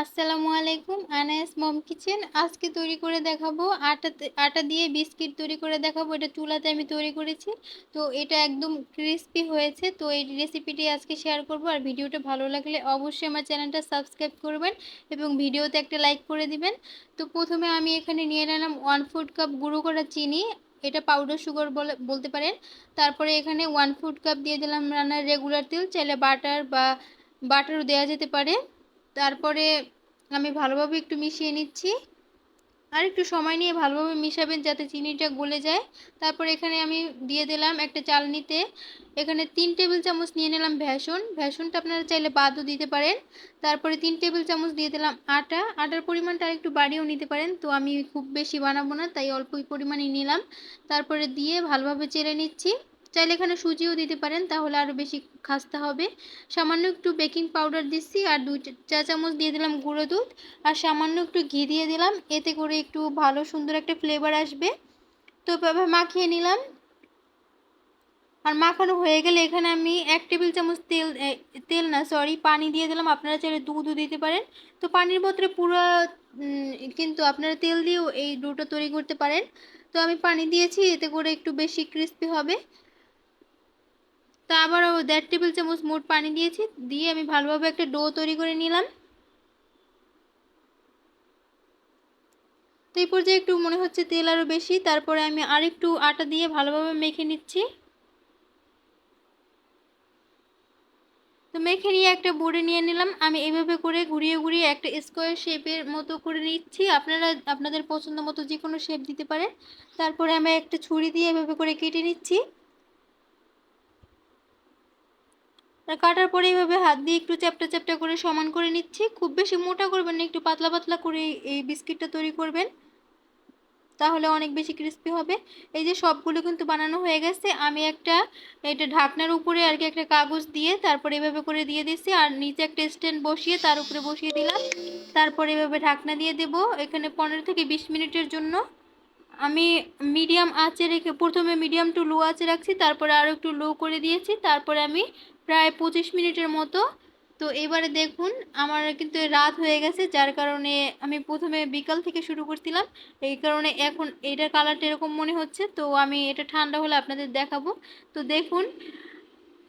আসসালামু আলাইকুম, আনাস মম কিচেন। আজকে তৈরি করে দেখাবো আটা দিয়ে বিস্কিট তৈরি করে দেখাবো। এটা চুলাতে আমি তৈরি করেছি। তো এটা একদম ক্রিস্পি হয়েছে। তো এই রেসিপিটি আজকে শেয়ার করব। আর ভিডিওটা ভালো লাগলে অবশ্যই আমার চ্যানেলটা সাবস্ক্রাইব করবেন এবং ভিডিওতে একটা লাইক করে দিবেন। তো প্রথমে আমি এখানে নিয়ে নিলাম 1/4 কাপ গুঁড়ো করা চিনি। এটা পাউডার সুগার বলতে পারেন। তারপরে এখানে 1/4 কাপ দিয়ে দিলাম রান্নার রেগুলার তেল, চাইলে বাটারও দেওয়া যেতে পারে। তারপরে আমি ভালোভাবে একটু মিশিয়ে নিচ্ছি। আর একটু সময় নিয়ে ভালোভাবে মিশাবেন যাতে চিনিটা গলে যায়। তারপর এখানে আমি দিয়ে দিলাম একটা চালনিতে, এখানে 3 টেবিল চামচ নিয়ে নিলাম ভেষনটা আপনারা চাইলে বাদও দিতে পারেন। তারপরে 3 টেবিল চামচ দিয়ে দিলাম আটার পরিমাণটা আর একটু বাড়িয়েও নিতে পারেন। তো আমি খুব বেশি বানাবো না, তাই অল্পই পরিমাণে নিলাম। তারপরে দিয়ে ভালোভাবে চেড়ে নিচ্ছি। চাইলে এখানে সুজিও দিতে পারেন, তাহলে আরও বেশি খাস্তা হবে। সামান্য একটু বেকিং পাউডার দিচ্ছি, আর 2 চা চামচ দিয়ে দিলাম গুঁড়ো দুধ, আর সামান্য একটু ঘি দিয়ে দিলাম। এতে করে একটু ভালো সুন্দর একটা ফ্লেভার আসবে। তো এভাবে মাখিয়ে নিলাম। আর মাখানো হয়ে গেলে এখানে আমি 1 টেবিল চামচ পানি দিয়ে দিলাম। আপনারা চাইলে দুধও দিতে পারেন। তো পানির বদলে পুরো কিন্তু আপনারা তেল দিয়েও এই ডোটা তৈরি করতে পারেন। তো আমি পানি দিয়েছি, এতে করে একটু বেশি ক্রিস্পি হবে। তা আবারও 1.5 টেবিল চামচ মোট পানি দিয়েছি, দিয়ে আমি ভালোভাবে একটা ডো তৈরি করে নিলাম। তো এই পর্যায়ে একটু মনে হচ্ছে তেল আরও বেশি, তারপরে আমি আরেকটু আটা দিয়ে ভালোভাবে মেখে নিচ্ছি। তো মেখে নিয়ে একটা বোর্ডে নিয়ে নিলাম। আমি এইভাবে করে ঘুরিয়ে ঘুরিয়ে একটা স্কোয়ার শেপের মতো করে নিচ্ছি। আপনারা আপনাদের পছন্দ মতো যে কোনো শেপ দিতে পারেন। তারপরে আমি একটা ছুরি দিয়ে এভাবে করে কেটে নিচ্ছি। আর কাটার পরে এইভাবে হাত দিয়ে একটু চ্যাপ্টা চ্যাপ্টা করে সমান করে নিচ্ছি। খুব বেশি মোটা করবেন না, একটু পাতলা পাতলা করে এই বিস্কিটটা তৈরি করবেন, তাহলে অনেক বেশি ক্রিস্পি হবে। এই যে সবগুলো কিন্তু বানানো হয়ে গেছে। আমি এটা ঢাকনার উপরে আর কি একটা কাগজ দিয়ে তারপর এভাবে করে দিয়ে দিচ্ছি, আর নিচে একটা স্ট্যান্ড বসিয়ে তার উপরে বসিয়ে দিলাম। তারপর এভাবে ঢাকনা দিয়ে দেব এখানে 15 থেকে 20 মিনিটের জন্য। আমি মিডিয়াম আঁচে রেখে প্রথমে মিডিয়াম টু লো আঁচে রাখছি, তারপরে আরও একটু লো করে দিয়েছি, তারপরে আমি প্রায় 25 মিনিটের মতো। তো এবারে দেখুন আমার কিন্তু রাত হয়ে গেছে, যার কারণে আমি প্রথমে বিকাল থেকে শুরু করছিলাম, এই কারণে এখন এটার কালারটা এরকম মনে হচ্ছে। তো আমি এটা ঠান্ডা হলে আপনাদের দেখাবো। তো দেখুন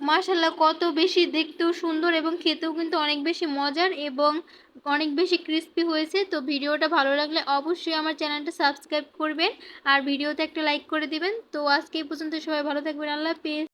মাশাআল্লাহ কত বেশি দেখতেও সুন্দর এবং খেতেও কিন্তু অনেক বেশি মজার এবং অনেক বেশি ক্রিস্পি হয়েছে। তো ভিডিওটা ভালো লাগলে অবশ্যই আমার চ্যানেলটা সাবস্ক্রাইব করবেন আর ভিডিওতে একটা লাইক করে দিবেন। তো আজকে এই পর্যন্ত, সবাই ভালো থাকবেন। আল্লাহ হাফেজ।